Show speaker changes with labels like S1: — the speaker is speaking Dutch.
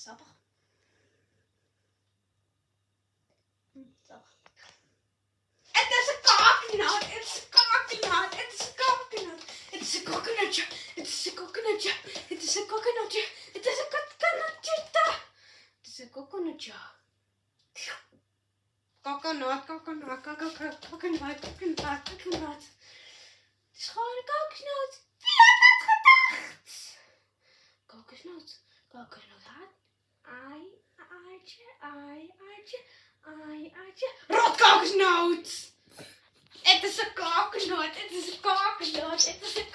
S1: Sappig. Sappig. Het is een coconut. Het is een coconut. Het is een coconut. Het is een coconutje. Het is een coconutje. Het is een coconutje. Het is een coconutje. Het is een coconutje. Coconut, coconut, coconut, coconut, coconut, coconut. Het is gewoon een kokosnoot. Wie had dat gedacht? Kokosnoot, kokosnoot hart. Ai, aitje, ai, aitje, ai, aitje. Rot kokosnoot! Het is een kokosnoot, het is een kokosnoot, het is een